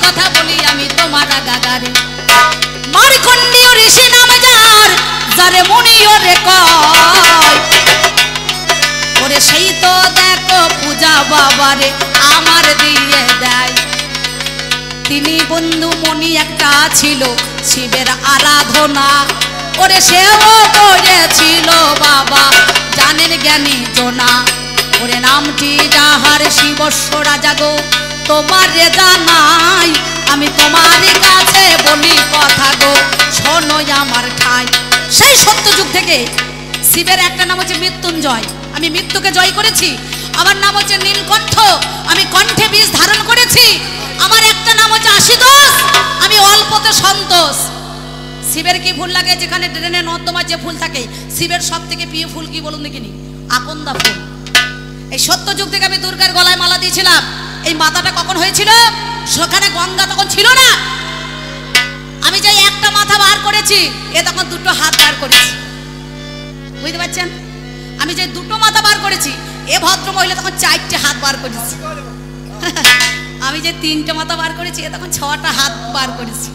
কথা বলি আমি তোমার গাগারে মারকন্ডীয় ঋষি নাম যার যারে মুনিও রে কয় ওরে সেই তো দেখো পূজা বাবারে আমার দিয়ে দেয় তিনি বন্ধু মনি একটা ছিল শিবের আরাধনা ওরে সেও করেছিল বাবা জানেন জ্ঞানী জোনা ওরে নামটি যাহার শিবস্ব রাজা গো তোমার রে জানাই আমি তোমার কাছে বলি কথা গো শোনো আমার ঠাই সেই সত্যযুগ থেকে শিবের একটা নাম হচ্ছে মৃত্যুঞ্জয় আমি মৃত্যুকে জয় করেছি আমার নাম হচ্ছে নীলকণ্ঠ আমি কণ্ঠে বীজ ধারণ করেছি আমার একটা নাম হচ্ছে আশিদোষ আমি অল্পতে সন্তোষ শিবের কি ফুল লাগে যেখানে ড্রেনে নর্দমা যে ফুল থাকে শিবের সব থেকে প্রিয় ফুল কি বলুন দেখিনি আকন্দা ফুল এই সত্যযুগ থেকে আমি দুর্গার গলায় মালা দিয়েছিলাম এই মাথাটা কখন হয়েছিল সেখানে গঙ্গা তখন ছিল না আমি যে একটা মাথা বার করেছি এ তখন দুটো হাত বার করেছি বুঝতে পারছেন আমি যে দুটো মাথা বার করেছি এ ভদ্র মহিলা তখন 4টে হাত বার করেছি আমি যে 3টে মাথা বার করেছি এ তখন 6টা হাত বার করেছি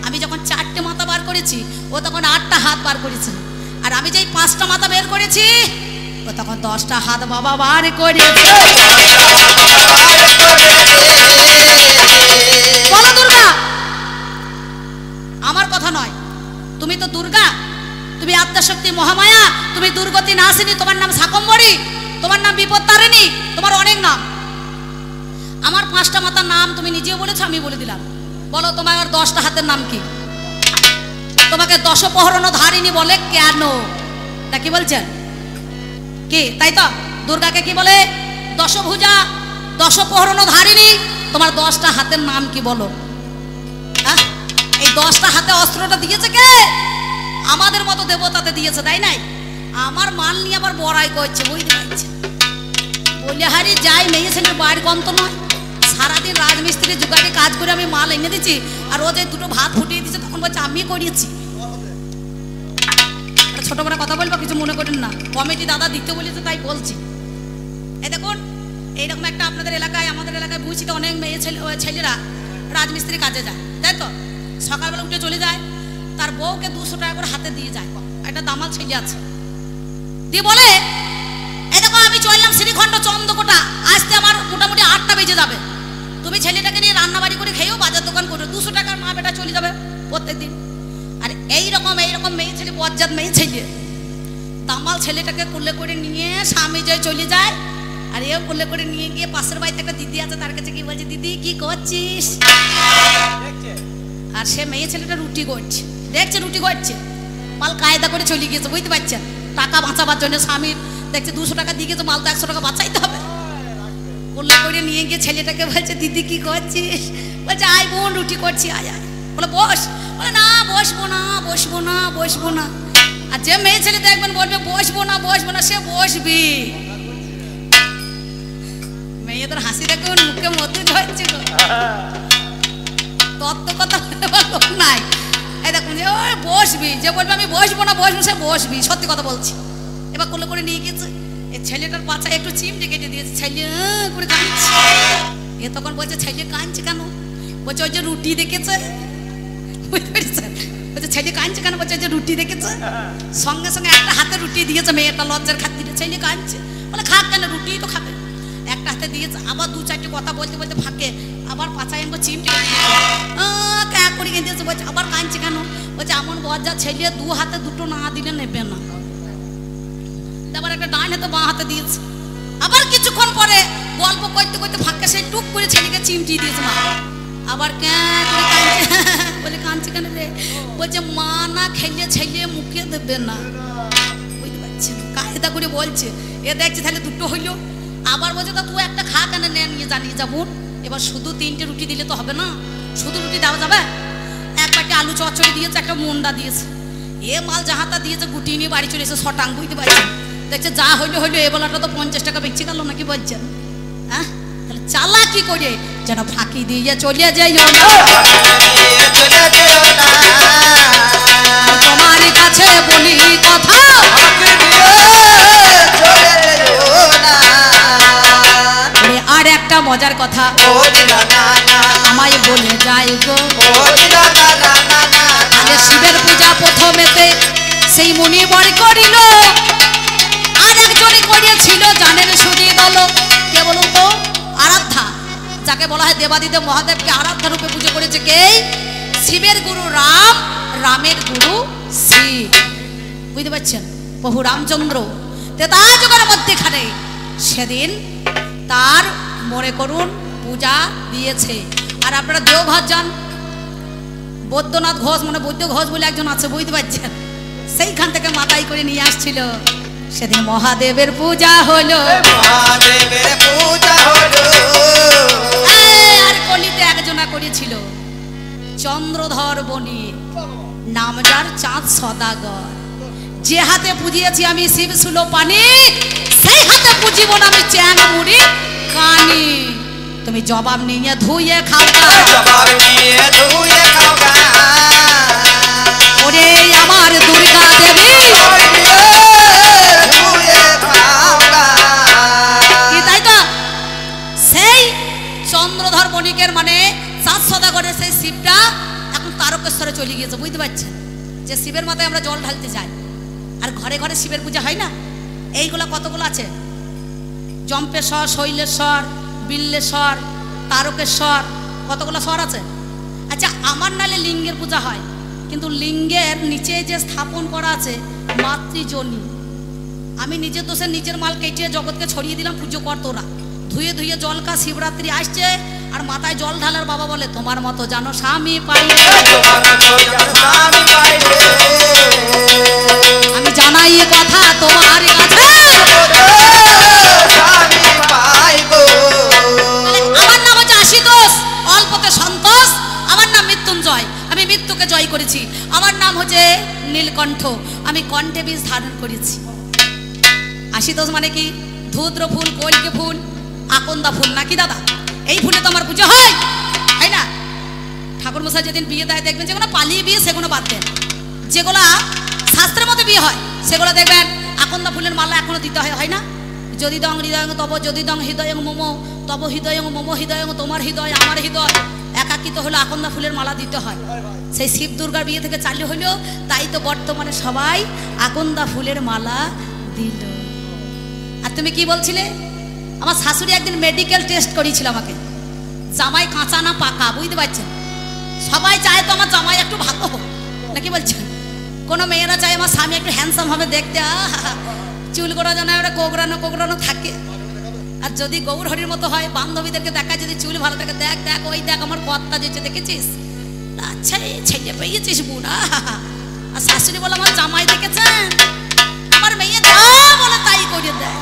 আমি যখন 4টে মাথা বার করেছি ও তখন 8টা হাত বার করেছে আর আমি যেই 5টা মাথা বের করেছি ও তখন 10টা হাত বাবা বার করেছে বলো দুর্গা আমার কথা নয় তুমি তো দুর্গা তুমি আদ্যাশক্তি মহামায়া তুমি দুর্গতি নাসিনী তোমার নাম শাকম্ভরী তোমার নাম বিপত্তারিণী তোমার অনেক নাম আমার 5টা মাথার নাম তুমি নিজেও বলেছো আমি বলে দিলাম বলো তোমার 10টা হাতের নাম কি তোমাকে দশপহরণ ধারিণী বলে কেন তা কি বলছেন কি তাই তো দুর্গাকে কি বলে দশভুজা দশপহরণ ধারিণী তোমার 10টা হাতের নাম কি বলো হ্যাঁ এই 10টা হাতে অস্ত্রটা দিয়েছে কে আমাদের মতো দেবতাতে দিয়েছে তাই নাই আমার মাল নিয়ে আবার বড়াই করছে বুঝতে পারছে বলে হারি যাই মেয়ে ছেলের বাড়ি কম তো নয় সারাদিন রাজমিস্ত্রি জোগাড়ে কাজ করে আমি মাল এনে দিচ্ছি আর ও যে দুটো ভাত ফুটিয়ে দিচ্ছে তখন বলছে আমি করিয়েছি ছোট বড় কথা বলবো কিছু মনে করেন না কমিটি দাদা দিতে বলেছে তাই বলছি এই দেখুন এইরকম একটা আপনাদের এলাকায় আমাদের এলাকায় বুঝছি তো অনেক মেয়ে ছেলেরা রাজমিস্ত্রি কাজে যায় তাই তো সকালবেলা উঠে চলে যায় তার বউকে 200 টাকা করে হাতে দিয়ে যায় একটা দামাল ছেলে আছে দিয়ে বলে এই দেখো আমি চললাম শ্রীখণ্ড চন্দ্রকোটা আসতে আমার মোটামুটি 8টা বেজে যাবে তুমি ছেলেটাকে নিয়ে রান্না বাড়ি করে খেয়েও বাজার দোকান করো 200 টাকার মা বেটা চলে যাবে প্রত্যেকদিন আর এইরকম মেয়ে ছেলে বজ্জাত মেয়ে ছেলে দামাল ছেলেটাকে কোলে করে নিয়ে স্বামী যায় চলে যায় আর এও কোলে করে নিয়ে গিয়ে পাশের বাড়িতে একটা দিদি আছে তার কাছে কি বলছে দিদি কি করছিস আর সে মেয়ে ছেলেটা রুটি করছে দেখছে রুটি করছে মাল কায়দা করে চলে গিয়েছে বুঝতে পারছেন টাকা বাঁচাবার জন্য স্বামীর দেখছে 200 টাকা দিয়ে গেছে মাল তো 100 টাকা বাঁচাইতে হবে কোলে করে নিয়ে গিয়ে ছেলেটাকে বলছে দিদি কি করছিস বলছে আয় বোন রুটি করছি আয় আয় বলে বস বলে না বসবো না আর যে মেয়ে ছেলে দেখবেন বলবে বসবো না সে বসবি মেয়েদের হাসি দেখুন মুখে মধ্যে ধরছে তত্ত্ব কথা লোক নাই এই দেখুন যে ওই বসবি যে বলবে আমি বসবো না সে বসবি সত্যি কথা বলছি এবার কোলে করে নিয়ে গেছে এই ছেলেটার পাছায় একটু চিমটে কেটে দিয়েছে ছেলে করে কাঁদছে এ তখন বলছে ছেলে কাঁদছে কেন বলছে ওই যে রুটি দেখেছে বুঝতে পেরেছেন বলছে ছেলে কাঁদছে কেন বলছে যে রুটি দেখেছে সঙ্গে সঙ্গে একটা হাতে রুটি দিয়েছে মেয়েটা লজ্জার খাতিরে ছেলে কাঁদছে বলে খাক কেন রুটি তো খাবে একটা হাতে দিয়েছে আবার 2-4টি কথা বলতে বলতে ফাঁকে আবার পাছায় এনে চিমটে ক্যা করে দিয়েছে বলছে আবার কাঁদছে কেন বলছে এমন বজ্জা ছেলে 2 হাতে দুটো না দিলে নেবে না আবার একটা ডান হাতে বাঁ হাতে দিয়েছে আবার কিছুক্ষণ পরে গল্প করতে করতে ফাঁকে সেই টুক করে ছেলেকে চিমটি দিয়েছে মা আবার ক্যা করে কাঁদছে বলে কাঁদছে কেন রে বলছে মা না খেলে ছেলে মুখে দেবে না বুঝতে পারছেন কায়দা করে বলছে এ দেখছে তাহলে দুটো হইলো আবার বলছে তা তুই একটা খা কেন নিয়ে জানিয়ে যাবো এবার শুধু 3টে রুটি দিলে তো হবে না শুধু রুটি দেওয়া যাবে এক বাটি আলু চচ্চড়ি দিয়েছে একটা মুন্ডা দিয়েছে এ মাল যাহাতা দিয়েছে গুটি নিয়ে বাড়ি চলে এসে শটাং বুঝতে পারছেন দেখছে যা হইলো এই বেলাটা তো 50 টাকা বেঁচে গেল নাকি বলছেন হ্যাঁ তাহলে চালা কি করে যেন ফাঁকি দিয়ে চলে যাইও না তোমার কাছে বলি কথা আর একটা মজার কথা আমায় বলে যা যাকে বলা হয় দেবাদিদেব মহাদেবকে আরাধ্য রূপে পুজো করেছে কে? শিবের গুরু রাম, রামের গুরু শিব। বুঝতে পারছেন? প্রভু রামচন্দ্র ত্রেতা যুগের মধ্যেখানে সেদিন তার মনে করুন পূজা দিয়েছে। আর আপনারা দেওঘর যান, বৈদ্যনাথ ঘোষ মানে বৈদ্য ঘোষ বলে একজন আছে, বুঝতে পারছেন? সেইখান থেকে মাথায় করে নিয়ে আসছিল। সেদিন মহাদেবের পূজা হলো, মহাদেবের পূজা হলো। আর কলিতে একজনা করেছিল চন্দ্রধর বণিক, নাম যার চাঁদ সদাগর। যে হাতে পুজিয়েছি আমি শিব সুলো পানি, সেই হাতে পুজিব না আমি চ্যাং মুড়ি কানি। তুমি জবাব নিয়ে ধুয়ে খাও গা, জবাব নিয়ে ধুয়ে খাও গা। ওরে আমার দুর্গা দেবী ধুয়ে খাও গা। কি তাই তো? সেই চন্দ্রধর বণিকের মানে চাঁদ সদাগরের সেই শিবটা এখন তারকেশ্বরে চলে গিয়েছে। বুঝতে পারছেন? যে শিবের মাথায় আমরা জল ঢালতে যাই, আর ঘরে ঘরে শিবের পূজা হয় না? এইগুলো কতগুলো আছে, জম্পেশ্বর, শৈলেশ্বর, বিল্লেশ্বর, তারকেশ্বর, কতগুলো স্বর আছে। আচ্ছা, আমার নালে লিঙ্গের পূজা হয়, কিন্তু লিঙ্গের নিচে যে স্থাপন করা আছে মাতৃজনী। আমি নিজের দোষে নিজের মাল কেটে জগৎকে ছড়িয়ে দিলাম, পুজো কর তোরা। ধুয়ে ধুয়ে জল কা, শিবরাত্রি আসছে আর মাথায় জল ঢালার বাবা বলে তোমার মতো জানো স্বামী পাইলে, তোমার মতো জানো স্বামী পাইলে। আমি জানাই এ কথা তোমার কাছে, স্বামী পাইবো। আমার নাম হচ্ছে আশুতোষ, অল্পতে সন্তোষ। আমার নাম মৃত্যুঞ্জয়, আমি মৃত্যুকে জয় করেছি। আমার নাম হচ্ছে নীলকণ্ঠ, আমি কণ্ঠে বীজ ধারণ করেছি। আশুতোষ মানে কি? ধূদ্র ফুল, কলকে ফুল, আকন্দা ফুল, নাকি দাদা? এই ফুলে তো আমার পুজো হয়, তাই না? ঠাকুর মশাই যেদিন বিয়ে দেয় দেখবেন যেগুলো পালিয়ে বিয়ে সেগুলো বাদ দেন, যেগুলা শাস্ত্রের মধ্যে বিয়ে হয় সেগুলো দেখবেন আকন্দা ফুলের মালা এখনো দিতে হয়, হয় না? যদি দং হৃদয় তব, যদি দং হৃদয় মম তব হৃদয় মম হৃদয়, তোমার হৃদয় আমার হৃদয় একাকিত হলো আকন্দা ফুলের মালা দিতে হয়। সেই শিব দুর্গার বিয়ে থেকে চালু হলো, তাই তো বর্তমানে সবাই আকন্দা ফুলের মালা দিল। আর তুমি কি বলছিলে? আমার শাশুড়ি একদিন মেডিকেল টেস্ট করিয়েছিল আমাকে, জামাই কাঁচা না পাকা। বুঝতে পারছেন? সবাই চায় তো আমার জামাই একটু ভালো হোক, নাকি বলছেন? কোনো মেয়েরা চায় আমার স্বামী একটু হ্যান্ডসাম হবে দেখতে, চুল গোড়া যেন ওরা কোগড়ানো কোগড়ানো থাকে। আর যদি গৌর হরির মতো হয়, বান্ধবীদেরকে দেখায় যদি চুল ভালো থাকে, দেখ দেখ ওই দেখ আমার কর্তা যেছে, দেখেছিস? আচ্ছা এই ছেলে পেয়েছিস বুড়া। আর শাশুড়ি বলে আমার জামাই দেখেছেন, আমার মেয়ে যা বলে তাই করে দেয়।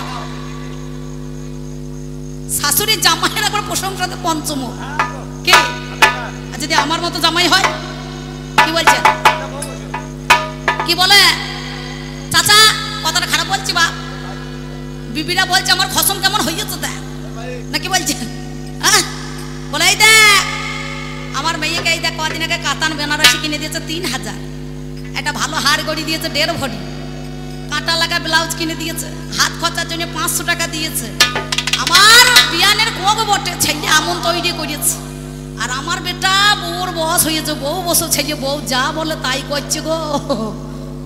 শাশুড়ির জামাইয়ের একবার প্রশংসাতে পঞ্চম কে? আর যদি আমার মতো জামাই হয়, কি বলছেন? কি বলে চাচা? কথাটা খারাপ বলছি বা? বিবিরা বলছে আমার খসম কেমন হয়েছে দেখ, নাকি বলছেন? হ্যাঁ, বলে এই দেখ আমার মেয়েকে, এই দেখ কদিন আগে কাতান বেনারসি কিনে দিয়েছে 3000, একটা ভালো হার গড়ি দিয়েছে 1.5 ভরি, কাঁটা লাগা ব্লাউজ কিনে দিয়েছে, হাত খরচার জন্য 500 টাকা দিয়েছে। আমার বিয়ানের কোগ বটে ছেলে এমন তৈরি করেছে। আর আমার বেটা বউর বয়স হয়েছে, বউ বসো ছেলে, বউ যা বলে তাই করছে গো।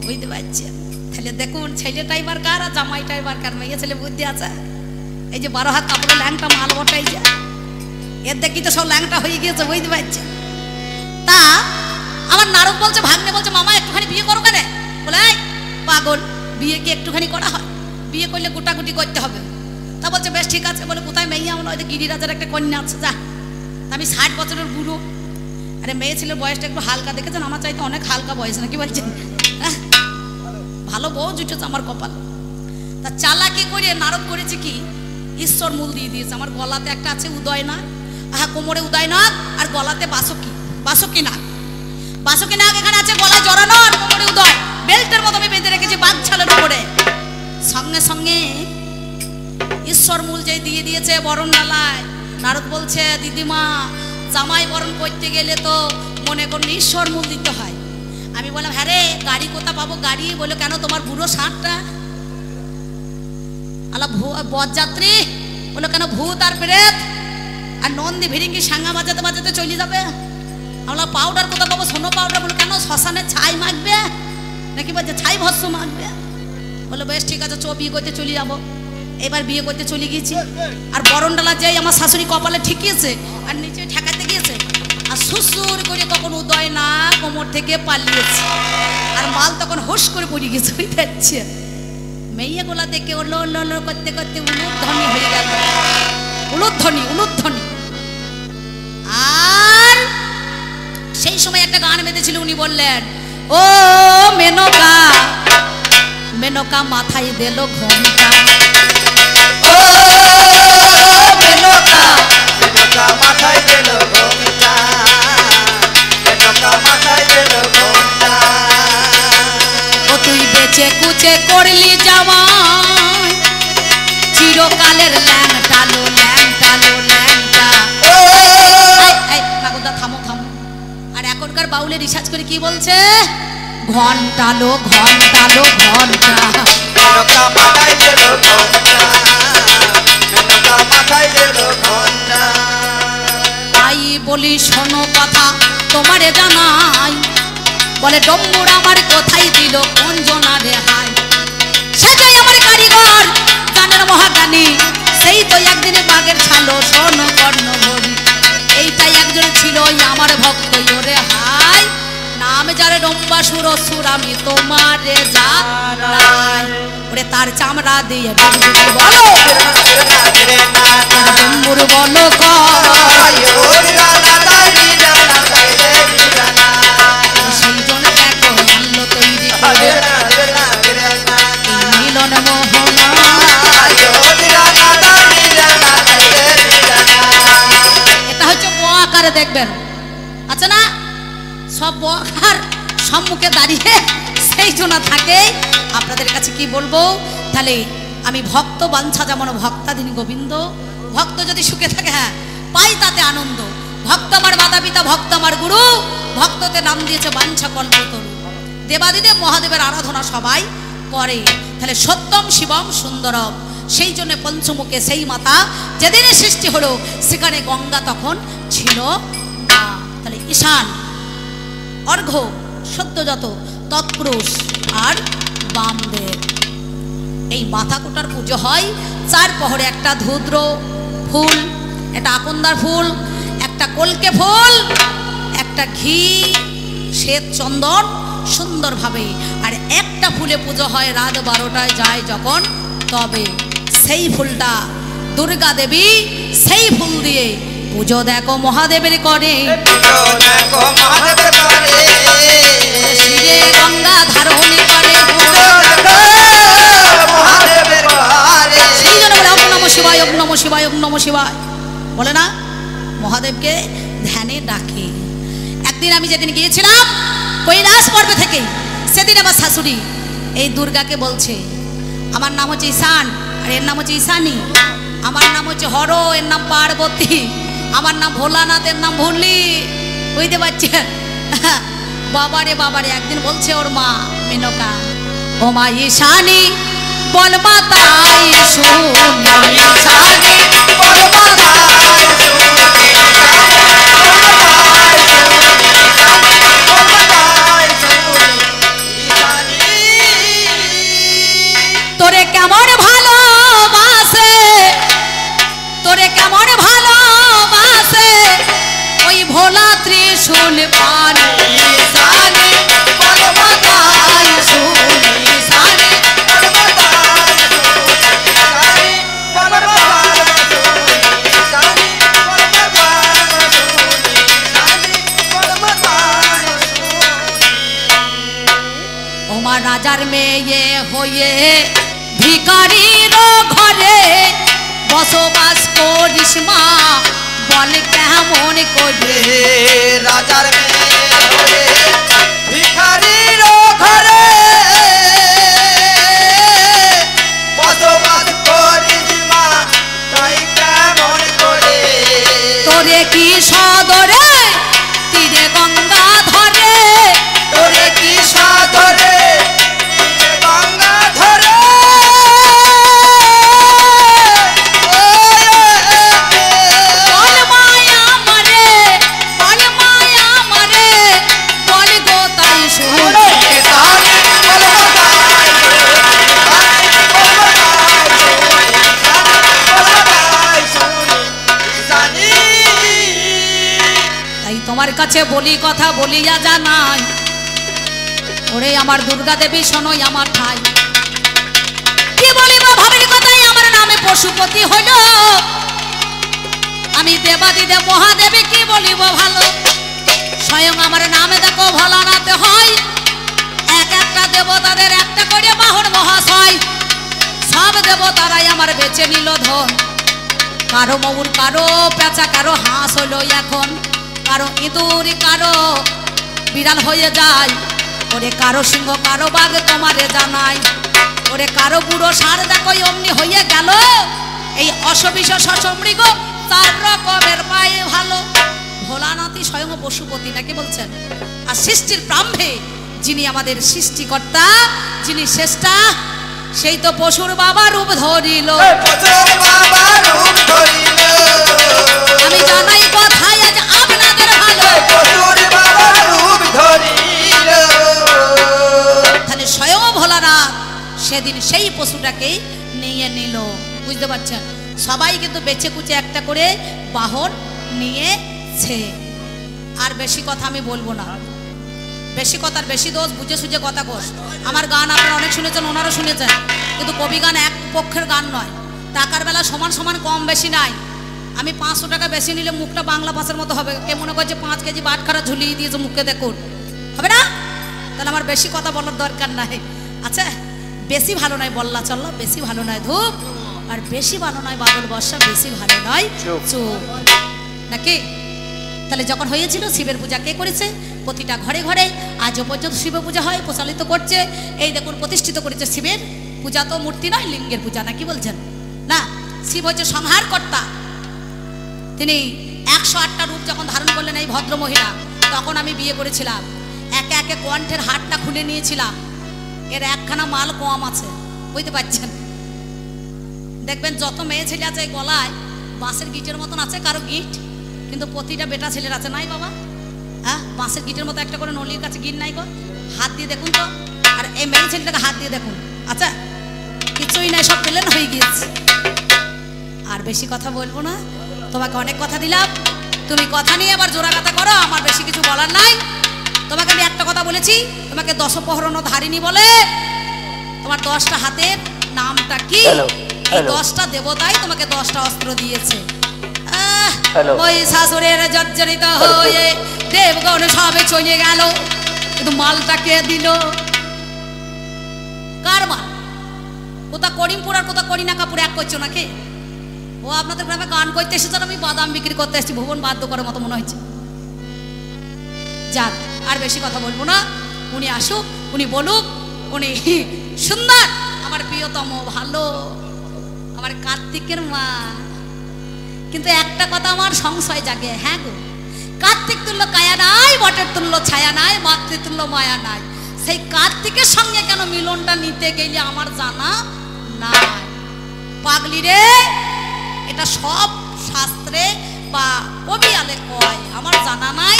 বুঝতে পারছেন? তাহলে দেখুন ছেলেটাই বার কার আর জামাইটাই বার কার। মেয়ে ছেলে বুদ্ধি আছে। এই যে 12 হাত কাপড়ের ল্যাংটা মাল বটাই যে, এর দেখি তো সব ল্যাংটা হয়ে গিয়েছে। বুঝতে পারছেন? তা আমার নারদ বলছে, ভাগ্নে বলছে মামা একটুখানি বিয়ে করো কেন? বলে এই পাগল, বিয়ে কি একটুখানি করা হয়? বিয়ে করলে গোটাগুটি করতে হবে। তা বলছে বেশ ঠিক আছে। বলে কোথায় মেয়ে? আমার ওই গিরিরাজের একটা কন্যা আছে, যা। আমি 60 বছরের বুড়ো। আরে মেয়ে ছেলের বয়সটা একটু হালকা, দেখেছেন? আমার চাইতে অনেক হালকা বয়স, নাকি বলছেন? ভালো বউ জুটেছে আমার কপাল। তা চালাকি করে নারদ করেছে কি, ঈশ্বর মূল দিয়ে দিয়েছে। আমার গলাতে একটা আছে উদয়নাগ, হ্যাঁ কোমরে উদয়নাগ, আর গলাতে বাসকি, বাসকি নাগ। বাসকি নাগ এখানে আছে গলায় জড়ানো, আর কোমরে উদয়, বেল্টের মতো আমি বেঁধে রেখেছি বাঘ ছালের উপরে। সঙ্গে সঙ্গে ঈশ্বর মূল যে দিয়ে দিয়েছে বরণ ডালায়। নারদ বলছে দিদিমা, জামাই বরণ করতে গেলে তো মনে করুন ঈশ্বর মূল দিতে হয়। আমি বললাম হ্যাঁ রে, গাড়ি কোথা পাবো? গাড়ি বলে কেন তোমার বুড়ো 60টা? আলা বরযাত্রী বলে কেন ভূত আর প্রেত আর নন্দী ভিড়িঙ্গি সাঙ্গা বাজাতে বাজাতে চলে যাবে। আমরা পাউডার কোথা পাবো? সোনো পাউডার। বলে কেন শ্মশানে ছাই মাখবে, নাকি বলছে ছাই ভস্ম মাখবে? বলে বেশ ঠিক আছে, বিয়ে করতে চলে যাবো। এবার বিয়ে করতে চলে গিয়েছি আর বরণডালা যাই আমার শাশুড়ি কপালে ঠেকিয়েছে আর নিচে ঠেকাতে গিয়েছে আর সুসুর করে কখন উদয় না কোমর থেকে পালিয়েছে আর মাল তখন হুশ করে পড়ে গেছে বুঝতে পারছে মেয়েগুলা দেখে ওলো ওলো করতে করতে উলুধ্বনি হয়ে গেল উলুধ্বনি উলুধ্বনি আর সেই সময় একটা গান বেঁধেছিল উনি বললেন ও মেনকা মেনকা মাথায় দিল ঘোমটা ও মেনকা মেনকা মাথায় দিল ঘোমটা মেনকা মাথায় দিল ঘোমটা ও তুই বেচে কুচে করলি জামাই চিরকালের ল্যাংটা লো ল্যাংটা লো ল্যাংটা এই কাকুদা থামো থামো আর এখনকার বাউলে রিসার্চ করে কি বলছে ঘন্টা লো ঘন্টা লো ঘন্টা মেনকা মাথায় দিল ঘোমটা মেনকা মাথায় দিল ঘোমটা তাই বলি শোনো কথা তোমারে জানাই বলে ডম্বুর আমার কোথায় দিল অঞ্জনা রেহাই সেটাই আমার কারিগর গানের মহাজ্ঞানী সেই তো একদিনে বাগের ছালো স্বর্ণ কর্ণ ভরি এইটাই একজন ছিল আমার ভক্ত ওরে হাই নাম যারে ডম্বাসুর অসুর আমি তোমারে জানাই ওরে তার চামড়া দিয়ে ডম্বুর বলো ডম্বুর বলো সেই জন্য দেখো আনলো তৈরি করে মিলন মোহনা এটা হচ্ছে বোয়াকারে দেখবেন আচ্ছা না সব বোয়াকার সম্মুখে দাঁড়িয়ে সেই জন্য থাকে আপনাদের কাছে কি বলবো তাহলে আমি ভক্ত বাঞ্ছা যেমন ভক্তাধীন গোবিন্দ ভক্ত যদি সুখে থাকে হ্যাঁ পাই তাতে আনন্দ ভক্ত আমার মাতা পিতা ভক্ত আমার গুরু ভক্ততে নাম দিয়েছে বাঞ্ছা কল্পতরু দেবাদিদেব মহাদেবের আরাধনা সবাই করে তাহলে সত্যম শিবম সুন্দরম সেই জন্য পঞ্চমুখে সেই মাতা যেদিনে সৃষ্টি হলো সেখানে গঙ্গা তখন ছিল না তাহলে ঈশান অর্ঘ্য সদ্যজাত তৎপুরুষ আর বামদেব এই মাথা কোটার পুজো হয় চার প্রহরে একটা ধুদ্র ফুল একটা আকন্দার ফুল একটা কলকে ফুল একটা ঘি শ্বেত চন্দন সুন্দরভাবে আর একটা ফুলে পুজো হয় রাত 12টায় যায় যখন তবে সেই ফুলটা দুর্গা দেবী সেই ফুল দিয়ে পুজো দেখো মহাদেবের করে শিরে গঙ্গা ধারণ করে সেই জন্য বলে ওম নমঃ শিবায় ওম নমঃ শিবায় ওম নমঃ শিবায় বলে না মহাদেবকে ধ্যানে ডাকে একদিন আমি যেদিন গিয়েছিলাম কৈলাস পর্বে থেকে সেদিন আমার শাশুড়ি এই দুর্গাকে বলছে আমার নাম হচ্ছে ঈশান আর এর নাম হচ্ছে ঈশানী আমার নাম হচ্ছে হর এর নাম পার্বতী আমার নাম ভোলানাথ এর নাম ভুলি বুঝতে পারছেন বাবারে একদিন বলছে ওর মা মেনকা ও মা ঈশানী বল মাতাই শুনি ঈশানী বল মাতাই তোরে কেমন ভালোবাসে তোরে কেমন ভালোবাসে ওই ভোলা ত্রিশূল পান ঈশানী বল মাতাই শুনি ঈশানী ওমা রাজার মেয়ে হয়ে ভিখারির ঘরে বসবাস করিস মা বল কেমন করে রাজার মেয়ে ভিখারির ঘরে বসবাস করিস মা তাই কেমন করে তোরে কি সদরে তীরে গঙ্গা ধরে তোরে কি সাধরে গঙ্গা ধরে বল মায়া মরে তোমার কাছে বলি কথা বলিয়া জানাই, ওরে আমার দুর্গা দেবী শোনোই আমার ঠাই। কি বলিব ভাবের কথাই আমার নামে পশুপতি হইল, আমি দেবাদিদেব মহাদেবী কি বলিব ভালো। স্বয়ং আমার নামে দেখো ভোলানাথ হয়, এক একটা দেবতাদের একটা করে বাহন মহাশয়। সব দেবতারাই আমার বেঁচে নিল ধন, কারো ময়ূর কারো পেঁচা কারো হাঁস হলো এখন, কারো ইঁদুর কারো বিড়াল হয়ে যায়, ওরে কারো সিংহ কারো বাঘ তোমারে জানাই, ওরে কারো বুড়ো সার দেখো অমনি হয়ে গেল। এই অসবিষ শশমৃগ 4 রকমের পায়ে ভালো। ভোলানাথই স্বয়ং পশুপতি নাকি বলছেন। আর সৃষ্টির প্রারম্ভে যিনি আমাদের সৃষ্টিকর্তা, যিনি শ্রেষ্ঠা, সেই তো পশুর বাবা রূপ ধরিল। আমি জানাই কথাই আজ আপনাদের ভালো, তাহলে স্বয়ং ভোলানাথ সেদিন সেই পশুটাকে নিয়ে নিল। বুঝতে পারছেন? সবাই কিন্তু বেঁচে কুচে একটা করে বাহন নিয়েছে। আর বেশি কথা আমি বলবো না, বেশি কথার বেশি দোষ, বুঝে সুঝে কথা কোষ। আমার গান আপনারা অনেক শুনেছেন, ওনারও শুনেছেন, কিন্তু কবি গান এক পক্ষের গান নয়। টাকার বেলা সমান সমান কম বেশি নাই। আমি 500 টাকা বেশি নিলে মুখটা বাংলা ভাষার মতো হবে। কে মনে করছে 5 কেজি বাটখারা ঝুলিয়ে দিয়েছে মুখে, দেখুন হবে না? তাহলে আমার বেশি কথা বলার দরকার নাই। আচ্ছা, বেশি ভালো নয় বললা চল্লা, বেশি ভালো নয় ধূপ, আর বেশি ভালো নয় বাদল বর্ষা, বেশি ভালো নয় চুপ, নাকি? তাহলে যখন হয়েছিল শিবের পূজা কে করেছে? প্রতিটা ঘরে ঘরে আজও পর্যন্ত শিব পূজা হয়, প্রচলিত করছে। এই দেখুন প্রতিষ্ঠিত করেছে শিবের পূজা, তো মূর্তি নয় লিঙ্গের পূজা, নাকি বলছেন? না, শিব হচ্ছে সংহারকর্তা। তিনি 108টা রূপ যখন ধারণ করলেন এই ভদ্র মহিলা, তখন আমি বিয়ে করেছিলাম। একে একে কণ্ঠের হাটটা খুলে নিয়েছিলাম। এর একখানা মাল কম আছে, বুঝতে পারছেন? দেখবেন যত মেয়ে ছেলে আছে গলায় বাঁশের গিটের মতন আছে কারো গিট, কিন্তু প্রতিটা বেটা ছেলের আছে নাই বাবা? হ্যাঁ, বাঁশের গিটের মতো একটা করে নলির কাছে গিট নাই গো, হাত দিয়ে দেখুন তো। আর এই মেয়ে ছেলেটাকে হাত দিয়ে দেখুন, আচ্ছা কিছুই নাই, সব প্লেন হয়ে গিয়েছে। আর বেশি কথা বলবো না, তোমাকে অনেক কথা দিলাম, তুমি কথা নিয়ে আবার জোড়া কথা করো, আমার বেশি কিছু বলার নাই। তোমাকে আমি একটা কথা বলেছি, তোমাকে 10 প্রহরণ ধারিণী বলে। তোমার 10টা হাতের নামটা কি? এই 10টা দেবতাই তোমাকে 10টা অস্ত্র দিয়েছে। ওই শাশুড়ের জর্জরিত হয়ে দেবগণ সবে চলে গেল, কিন্তু মালটা কে দিল? কার মাল? কোথা করিমপুর আর কোথা করিনা কাপুর এক করছো নাকি? ও আপনাদের গ্রামে গান করতে এসেছেন, আমি বাদাম বিক্রি করতে এসেছি, ভুবন বাধ্য করার মতো মনে হয়েছে। যাক, আর বেশি কথা বলবো না, উনি আসুক, উনি বলুক, উনি সুন্দর, আমার প্রিয়তম, ভালো, আমার কার্তিকের মা। কিন্তু একটা কথা আমার সংশয় জাগে, হ্যাঁ গো, কার্তিক তুল্য কায়া নাই, বটের তুল্য ছায়া নাই, মাতৃতুল্য মায়া নাই। সেই কার্তিকের সঙ্গে কেন মিলনটা নিতে গেলে আমার জানা নাই। পাগলি রে, এটা সব শাস্ত্রে বা কবিয়ালে কয়, আমার জানা নাই।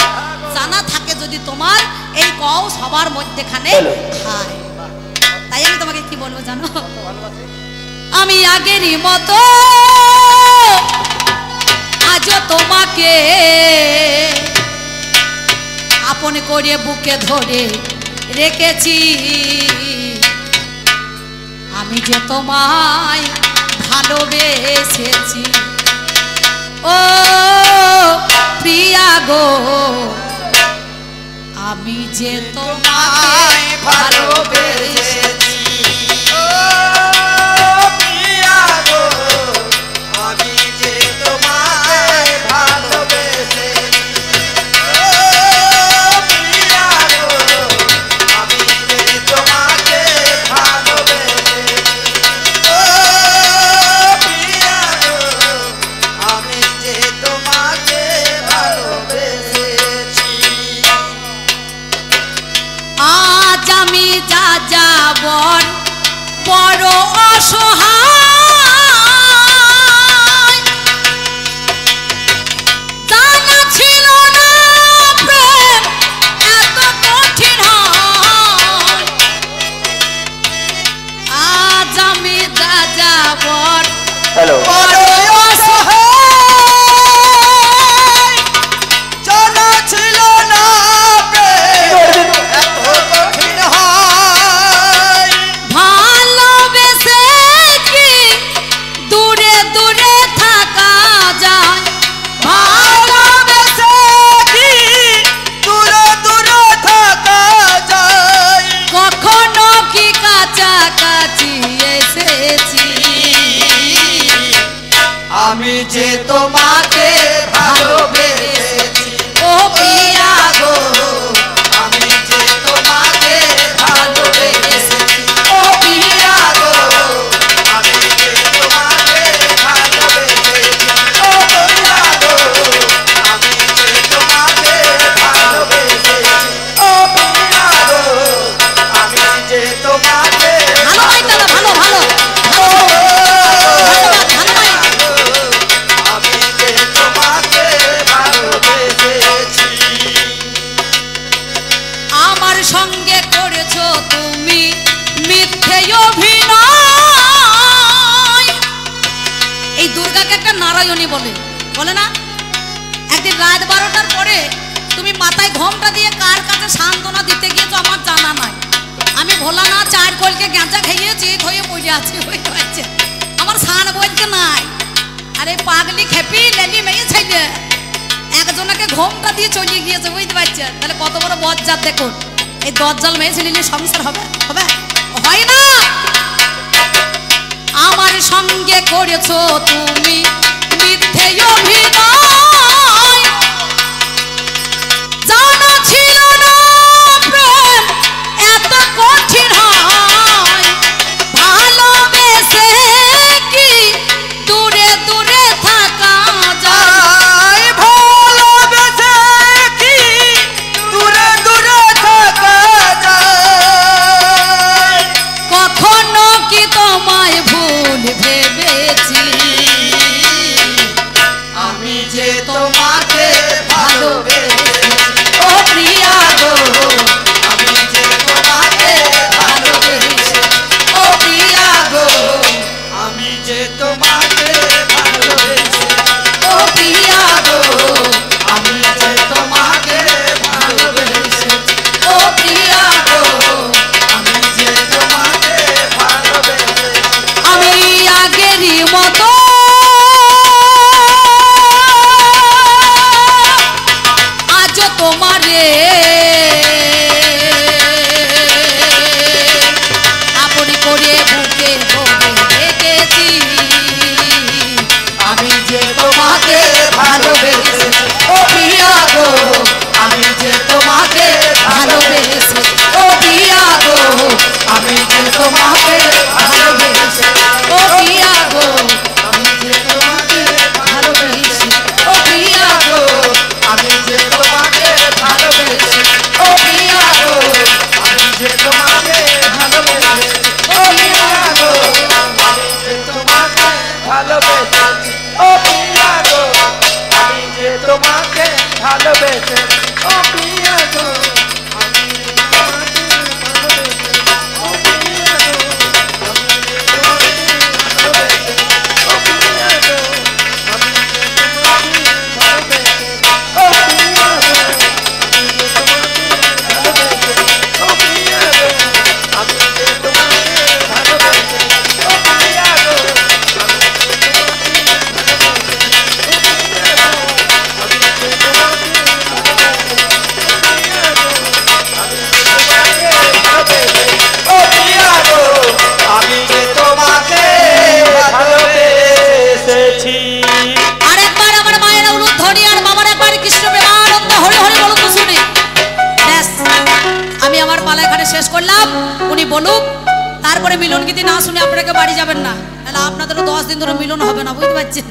জানা থাকে যদি তোমার, এই কও সবার মধ্যেখানে খায়। তাই আমি তোমাকে কি বলবো জানো? আমি আগেরই মতো আজও তোমাকে আপন করে বুকে ধরে রেখেছি। আমি যে তোমায় ভালোবেসেছি, ও প্রিয়া গো, আমি যে তোমায় ভালোবেসেছি। যাযাবর বড় অসহায়, জানা ছিল না প্রেম এত কঠিন হয়। আজ আমি যাযাবর বড় অসহায়, জানা ছিল তাই উনি বলে না একদিন রাত 12টার পরে তুমি মাথায় ঘোমটা দিয়ে কার কাছে সান্ত্বনা দিতে গিয়েছো আমার জানা নাই। আমি ভোলা না 4 কোলকে গাঁজা খাইয়েছি, হয়ে পড়ে আছি, বুঝতে পারছে আমার সান বলতে নাই। আরে পাগলি খেপি লেলি মেয়ে ছেলে একজনকে ঘোমটা দিয়ে চলে গিয়েছে, বুঝতে পারছে। তাহলে কত বড় বজ্জাত দেখুন। এই দজ্জাল মেয়ে ছেলে নিয়ে সংসার হবে হবে হয় না। আমার সঙ্গে করেছো তুমি মিথ্যে অভিনয়, জানা ছিল না প্রেম এত কঠিন হয়। ভালোবেসে কি দূরে দূরে থাকা যায়, ভালোবেসে কি দূরে দূরে থাকা যায়। কখনো কি তোমায় ভুল ভেবেছি, আমি যে তোমাকে ভালোবেসেছি ও প্রিয়া গো, আমি যে তোমাকে ভালোবেসেছি ও প্রিয়া গো, আমি যে তোমাকে ভালোবেসেছি ও প্রিয়া গো, আমি যে তোমাকে ভালোবেসেছি ও প্রিয়া গো। আমি যে তোমাকে ভালোবেসেছি আমি আগেরই মতো আজ তোমারে আপনি করে বুকে ধরে রেখেছি, আমি যে তোমাকে ভালোবেসেছি ও প্রিয়া গো, আমি যে তোমাকে ভালোবেসে ও প্রিয়া গো, আমি যে তোমাকে ভালোবেসেছি ও প্রিয়া গো, আমি যে তোমাকে ভালোবেসে ও প্রিয়া গো, আমি যে তোমাকে ভালোবেসেছি ও প্রিয়া গো, আমি যে তোমাকে ভালোবেসেছি ও প্রিয়া গো, আমি যে তোমাকে ভালোবেসেছি ও প্রিয়া গো আমি যে তোমাকে ভালোবেসেছি ও প্রিয়া গো আমি যে তোমাকে ভালোবেসেছি ও প্রিয়া গো আমি যে তোমাকে ভালোবেসেছি ও প্রিয়া গো আমি যে তোমাকে ভালোবেসেছি ও প্রিয়া গো আমি যে তোমাকে ভালোবেসেছি ও প্রিয়া গো আমি যে তোমাকে ভালোবেসেছি ও প্রিয়া গো আমি যে আমি যে তোমাকে ভালোবেসেছি। আরেকবার আমার মায়ের উলুধ্বনি আর বাবার একবার কৃষ্ণ প্রেমানন্দ হরি হরি বলুন তো শুনি। ব্যাস আমি আমার পালা এখানে শেষ করলাম। উনি বলুক, তারপরে মিলন গীতি না শুনে আপনাকে বাড়ি যাবেন না, তাহলে আপনাদেরও 10 দিন ধরে মিলন হবে না, বুঝতে পারছেন।